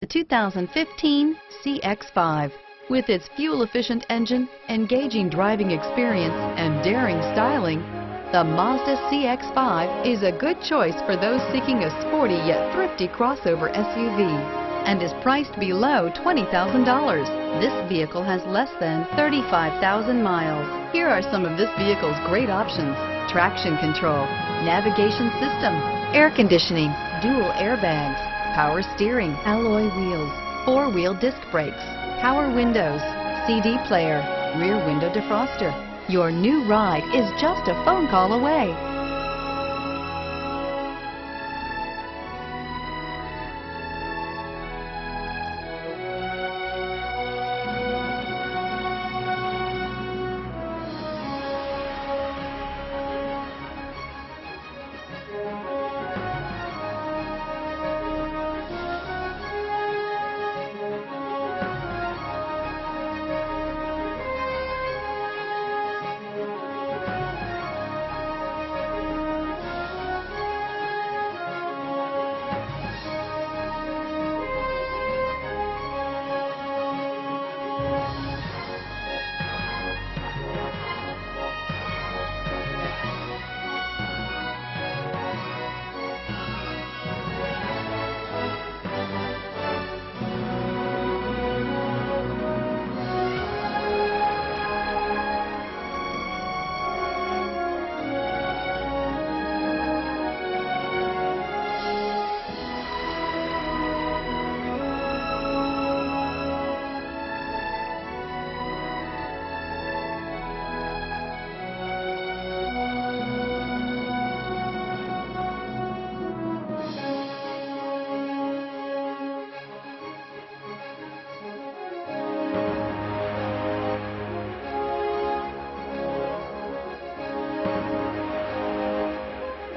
The 2015 CX-5. With its fuel-efficient engine, engaging driving experience, and daring styling, the Mazda CX-5 is a good choice for those seeking a sporty yet thrifty crossover SUV and is priced below $20,000. This vehicle has less than 35,000 miles. Here are some of this vehicle's great options: traction control, navigation system, air conditioning, dual airbags, power steering, alloy wheels, four-wheel disc brakes, power windows, CD player, rear window defroster. Your new ride is just a phone call away.